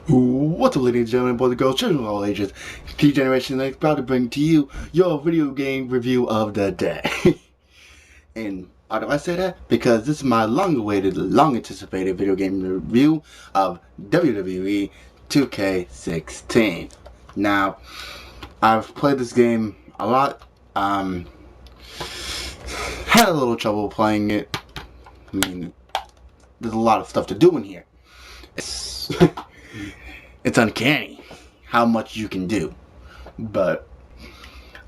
What's up, ladies and gentlemen, boys and girls, children of all ages, T Generation X, proud to bring to you your video game review of the day. And why do I say that? Because this is my long-awaited, long-anticipated video game review of WWE 2K16. Now, I've played this game a lot. Had a little trouble playing it. I mean, there's a lot of stuff to do in here. It's uncanny how much you can do, but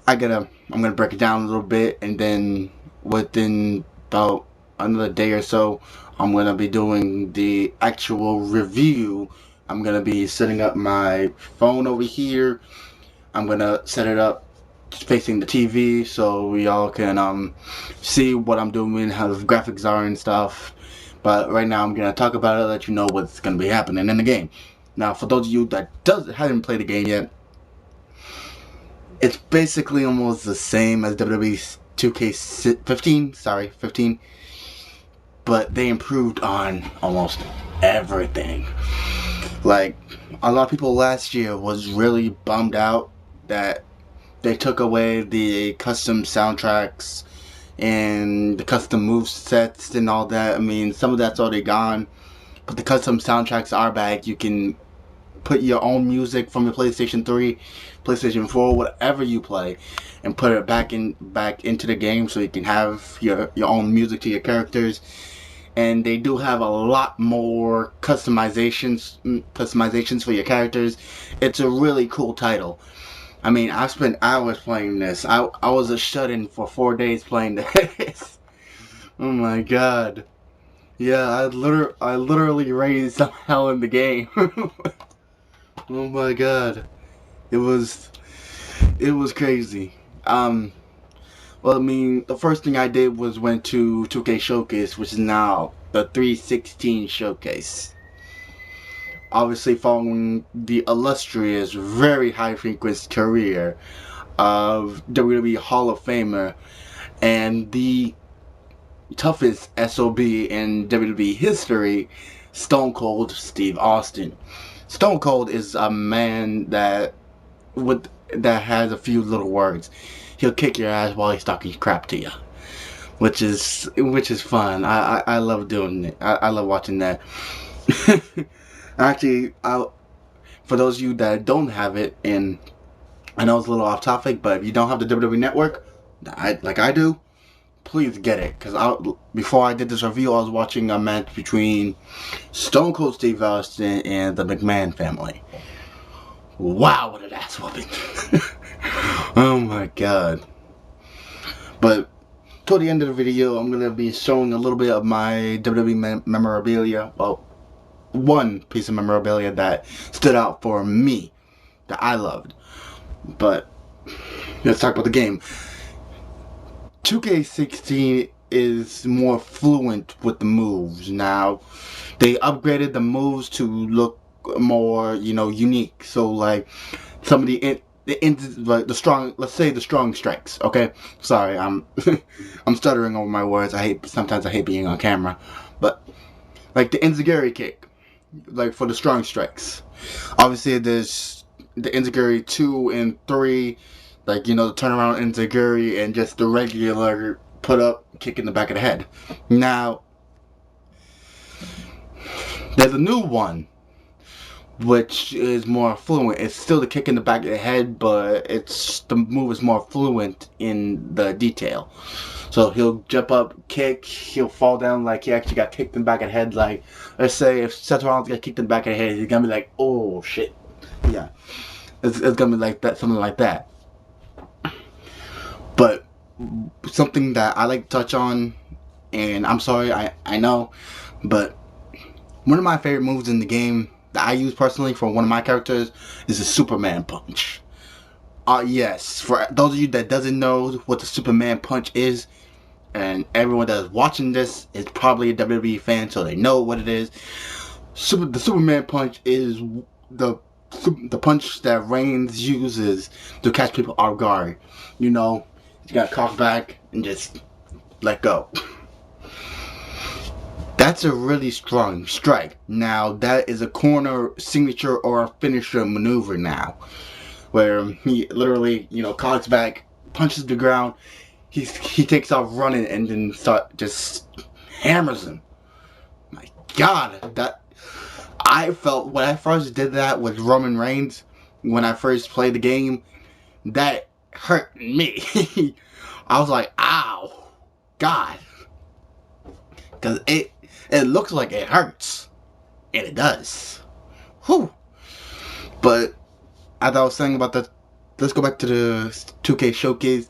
I'm gonna break it down a little bit, and then within about another day or so, I'm gonna be doing the actual review. I'm gonna be setting up my phone over here. I'm gonna set it up facing the TV so we all can see what I'm doing, how the graphics are and stuff. But right now I'm gonna talk about it, let you know what's gonna be happening in the game. Now, for those of you that haven't played the game yet, it's basically almost the same as WWE 2K15. Sorry, 15. But they improved on almost everything. Like, a lot of people last year was really bummed out that they took away the custom soundtracks and the custom move sets and all that. I mean, some of that's already gone, but the custom soundtracks are back. You can put your own music from your PlayStation 3, PlayStation 4, whatever you play, and put it back into the game so you can have your own music to your characters. And they do have a lot more customizations for your characters. It's a really cool title. I mean, I spent hours playing this. I was a shut-in for 4 days playing this. Oh my god. Yeah, I literally raised some hell in the game. Oh my god. It was crazy. Well, I mean, the first thing I did was went to 2K Showcase, which is now the 316 Showcase. Obviously following the illustrious, very high-frequency career of WWE Hall of Famer and the toughest SOB in WWE history, Stone Cold Steve Austin. Stone Cold is a man that has a few little words. He'll kick your ass while he's talking crap to you, which is fun. I love doing it. I love watching that. Actually, for those of you that don't have it, and I know it's a little off topic, but if you don't have the WWE Network, like I do, please get it. Because before I did this review, I was watching a match between Stone Cold Steve Austin and the McMahon family. Wow, what an ass whooping! Oh my god! But toward the end of the video, I'm gonna be showing a little bit of my WWE memorabilia. Well, one piece of memorabilia that stood out for me that I loved. But let's talk about the game. 2K16 is more fluent with the moves now. They upgraded the moves to look more, unique. So like some of the strong, let's say the strong strikes. Okay, sorry, I'm I'm stuttering over my words. Sometimes I hate being on camera, but like the enziguri kick, like for the strong strikes. Obviously, there's the enziguri 2 and 3, like the turnaround enziguri and just the regular put up kick in the back of the head. Now there's a new one which is more fluent. It's still the kick in the back of the head, but the move is more fluent in the detail. So he'll jump up, kick, he'll fall down like he actually got kicked in the back of the head. Like, let's say if Seth Rollins got kicked in the back of the head, he's gonna be like, oh shit. Yeah. It's gonna be like that, something like that. But something that I like to touch on, and I'm sorry, I know, but one of my favorite moves in the game that I use personally for one of my characters is the Superman punch. Yes, for those of you that doesn't know what the Superman punch is, and everyone that is watching this is probably a WWE fan, so they know what it is. The Superman punch is the punch that Reigns uses to catch people off guard. You gotta cock back and just let go. That's a really strong strike. Now, that is a corner signature or a finisher maneuver now. Where he literally, cogs back, punches the ground, he takes off running and then just hammers him. My God, that I felt when I first did that with Roman Reigns, when I first played the game, that hurt me. I was like, ow, God, because it looks like it hurts, and it does. Whew. But as I was saying about that, let's go back to the 2K showcase.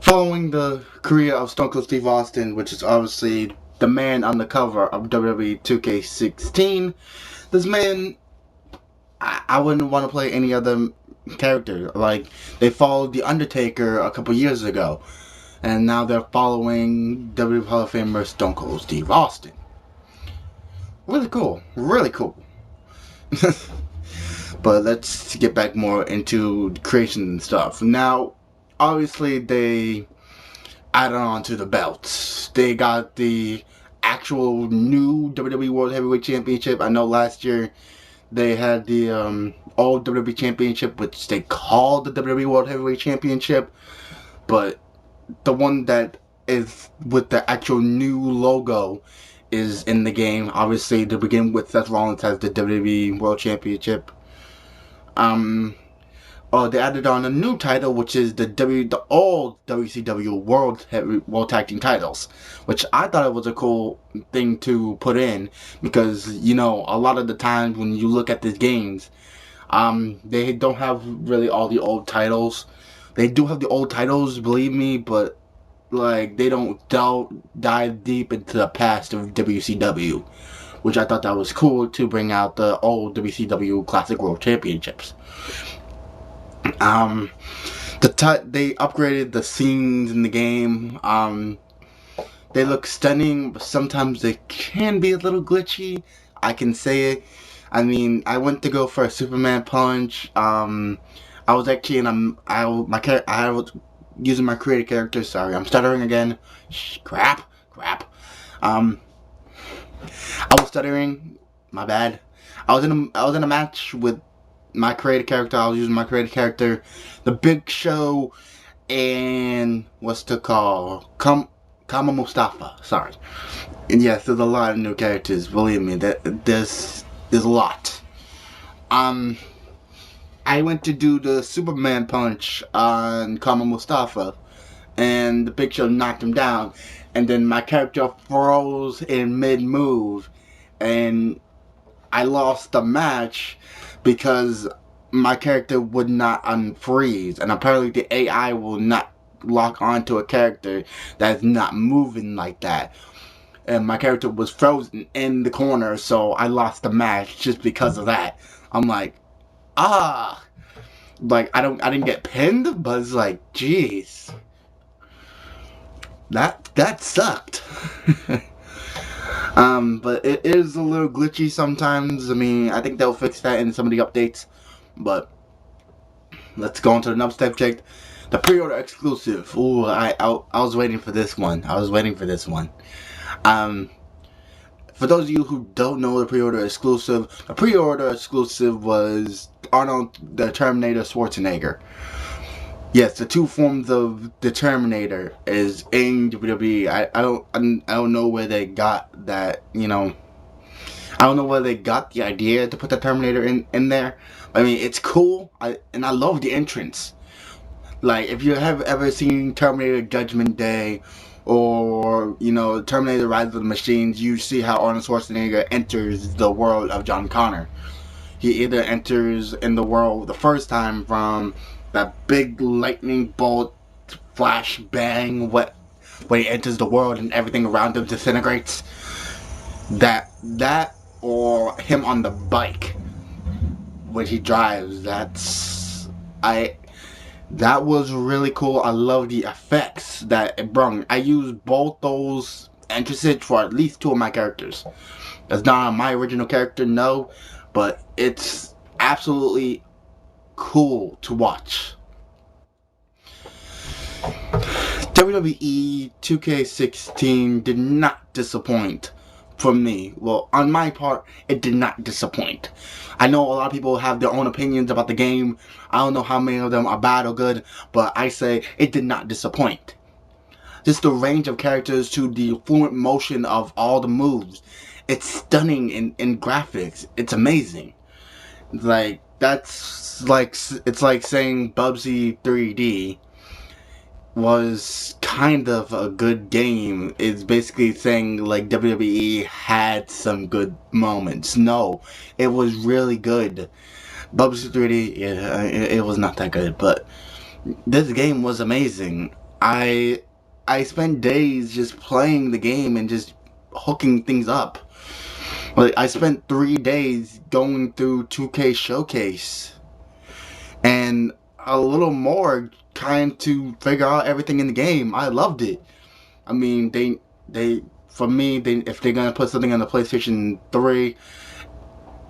Following the career of Stone Cold Steve Austin, which is obviously the man on the cover of WWE 2K16, this man, I wouldn't want to play any other character. Like, they followed The Undertaker a couple years ago, and now they're following WWE Hall of Famer Stone Cold Steve Austin. Really cool. Really cool. But let's get back more into creation and stuff. Now, obviously, they added on to the belts. They got the actual new WWE World Heavyweight Championship. I know last year they had the old WWE Championship, which they called the WWE World Heavyweight Championship. But the one that is with the actual new logo is in the game. Obviously, to begin with, Seth Rollins has the WWE World Championship. They added on a new title, which is the old WCW World Tag Team titles, which I thought it was a cool thing to put in, because a lot of the times when you look at these games, they don't have really all the old titles. They do have the old titles, believe me, but like they don't dive deep into the past of WCW, which I thought that was cool to bring out the old WCW Classic World Championships. They upgraded the scenes in the game. They look stunning, but sometimes they can be a little glitchy. I can say it. I mean, I went to go for a Superman punch. I was actually I was using my creative character. Sorry, I'm stuttering again. Crap. I was stuttering. My bad. I was in a match with my creative character. I was using my creative character, the Big Show, and what's to call Kama Mustafa. Sorry. And yes, there's a lot of new characters. Believe me, there's a lot. I went to do the Superman punch on Kama Mustafa, and the Big Show knocked him down, and then my character froze in mid-move, and I lost the match because my character would not unfreeze, and apparently the AI will not lock onto a character that's not moving like that. And my character was frozen in the corner, so I lost the match just because of that. I'm like, like I didn't get pinned, but it's like, jeez, that sucked. But it is a little glitchy sometimes. I mean, I think they'll fix that in some of the updates. But let's go on to the next subject, the pre-order exclusive. Ooh, I was waiting for this one. For those of you who don't know the pre-order exclusive was Arnold the Terminator Schwarzenegger. Yes, the two forms of the Terminator is in WWE. I don't know where they got that, I don't know where they got the idea to put the Terminator in there. I mean, it's cool, and I love the entrance. Like, if you have ever seen Terminator Judgment Day, or, Terminator Rise of the Machines, you see how Arnold Schwarzenegger enters the world of John Connor. He either enters in the world the first time from that big lightning bolt, flash bang, when he enters the world and everything around him disintegrates. That or him on the bike when he drives. That was really cool. I love the effects that it brought. I used both those entrances for at least two of my characters. That's not my original character, no, but it's absolutely cool to watch. WWE 2K16 did not disappoint for me. Well, on my part, it did not disappoint. I know a lot of people have their own opinions about the game. I don't know how many of them are bad or good, but I say it did not disappoint. Just the range of characters to the fluent motion of all the moves. It's stunning in graphics. It's amazing. Like, that's like, it's like saying Bubsy 3D was kind of a good game. It's basically saying like WWE had some good moments. No, it was really good. Bubsy 3D, yeah, it was not that good, but this game was amazing. I spent days just playing the game and just hooking things up. Like, I spent 3 days going through 2K Showcase and a little more trying to figure out everything in the game. I loved it. I mean, for me, if they're gonna put something on the PlayStation 3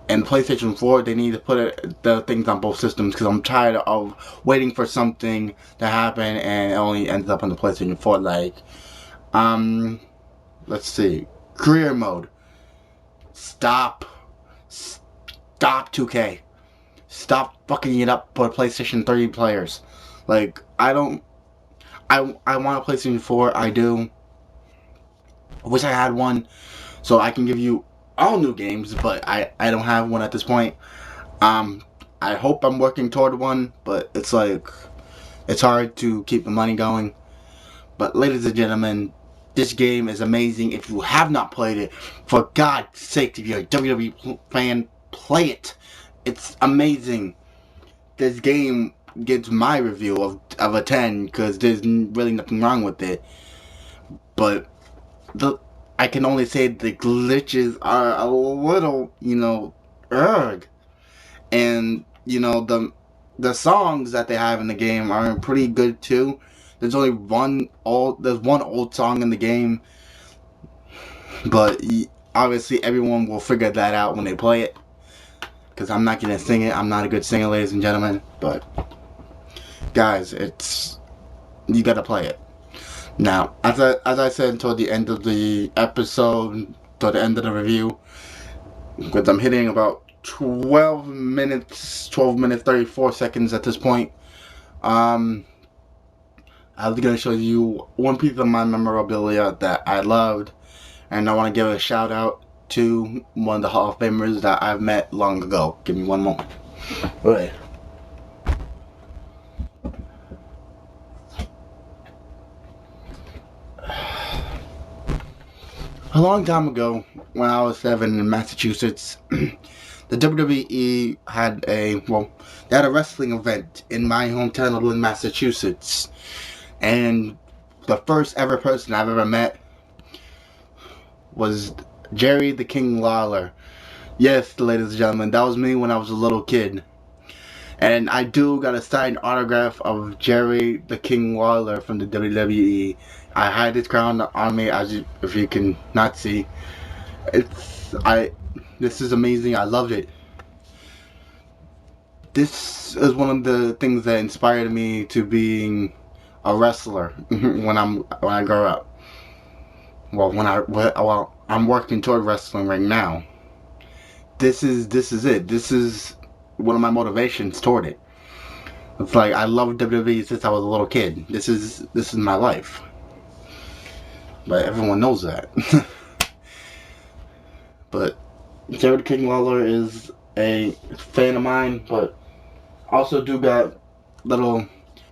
and PlayStation 4, they need to put the things on both systems, because I'm tired of waiting for something to happen and it only ends up on the PlayStation 4. Like, let's see, career mode. Stop 2K. Stop fucking it up for PlayStation 3 players. Like, I want a PlayStation 4, I do. I wish I had one so I can give you all new games, but I don't have one at this point. I hope I'm working toward one, but it's like, it's hard to keep the money going. But ladies and gentlemen, this game is amazing. If you have not played it, for God's sake, if you're a WWE fan, play it. It's amazing. This game gets my review of a 10, because there's really nothing wrong with it. But I can only say the glitches are a little, ugh. And, the songs that they have in the game are pretty good too. There's only one old song in the game, but obviously everyone will figure that out when they play it, because I'm not gonna sing it. I'm not a good singer, ladies and gentlemen, but guys, you gotta play it. Now, as I said toward the end of the episode, toward the end of the review, because I'm hitting about 12 minutes 34 seconds at this point, I was going to show you one piece of my memorabilia that I loved, and I want to give a shout out to one of the Hall of Famers that I've met long ago. Give me one moment. Alright. A long time ago, when I was 7 in Massachusetts, the WWE had they had a wrestling event in my hometown of Lynn, Massachusetts. And the first ever person I've ever met was Jerry the King Lawler. Yes, ladies and gentlemen, that was me when I was a little kid. And I do got a signed autograph of Jerry the King Lawler from the WWE. I had his crown on me, if you can not see. This is amazing. I loved it. This is one of the things that inspired me to being a wrestler when I grow up. Well, I'm working toward wrestling right now. This is it. This is one of my motivations toward it. It's like, I love WWE since I was a little kid. This is my life. But everyone knows that. But Jared King Lawler is a fan of mine, but also do got little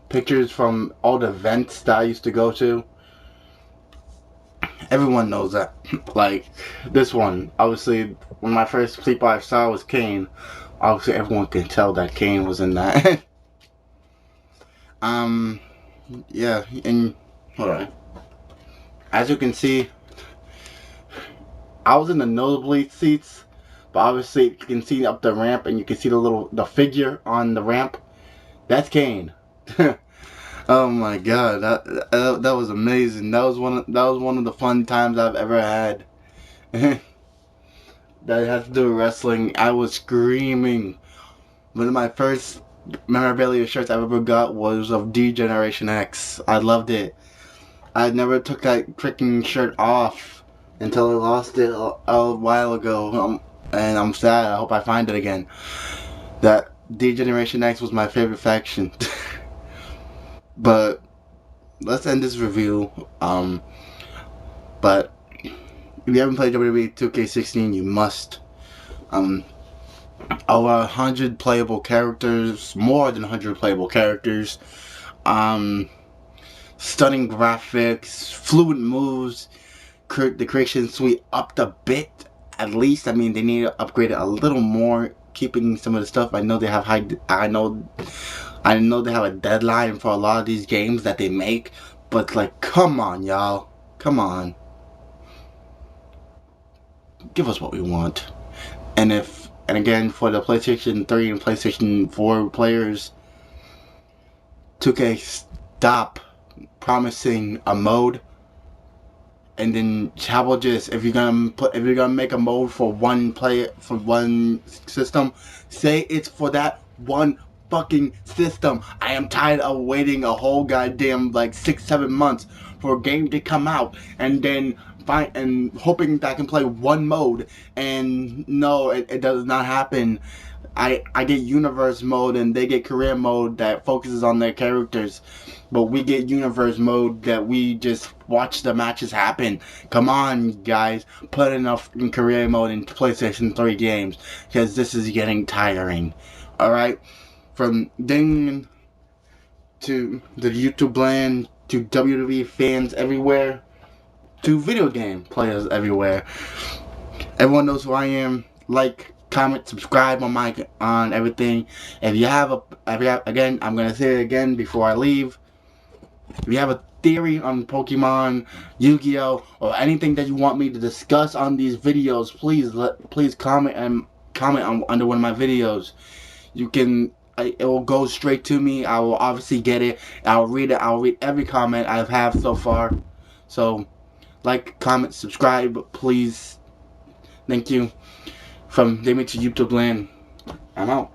pictures from all the events that I used to go to. Everyone knows that. Like, this one, obviously, when my first people I saw was Kane. Obviously, everyone can tell that Kane was in that. Yeah, and hold on. As you can see, I was in the nosebleed seats, but obviously you can see up the ramp, and you can see the figure on the ramp. That's Kane. Oh my God, that was amazing. That was one of the fun times I've ever had. That had to do with wrestling. I was screaming. One of my first memorabilia shirts I ever got was of D-Generation X. I loved it. I never took that freaking shirt off until I lost it a while ago. And I'm sad. I hope I find it again. That D-Generation X was my favorite faction. But let's end this review. But if you haven't played WWE 2K16, you must. Over 100 playable characters, more than 100 playable characters. Stunning graphics, fluid moves. The creation suite upped a bit, at least. I mean, they need to upgrade it a little more, keeping some of the stuff. I know they have I know they have a deadline for a lot of these games that they make, but like, come on, y'all, come on, give us what we want. And again, for the PlayStation 3 and PlayStation 4 players, 2K, stop promising a mode, and then how about just, if you're gonna make a mode for one system, say it's for that one fucking system. I am tired of waiting a whole goddamn like 6-7 months for a game to come out and then hoping that I can play one mode, and no, it does not happen. I get universe mode and they get career mode that focuses on their characters, but we get universe mode that we just watch the matches happen. Come on, guys, put enough in career mode in PlayStation 3 games, because this is getting tiring. Alright, from Ding to the YouTube land to WWE fans everywhere to video game players everywhere, everyone knows who I am. Like, comment, subscribe on everything. If you have again, I'm gonna say it again before I leave. If you have a theory on Pokemon, Yu-Gi-Oh, or anything that you want me to discuss on these videos, please comment under one of my videos. You can. It will go straight to me. I will obviously get it. I'll read it. I'll read every comment I've had so far. So, like, comment, subscribe, please. Thank you. From Damien to YouTube land, I'm out.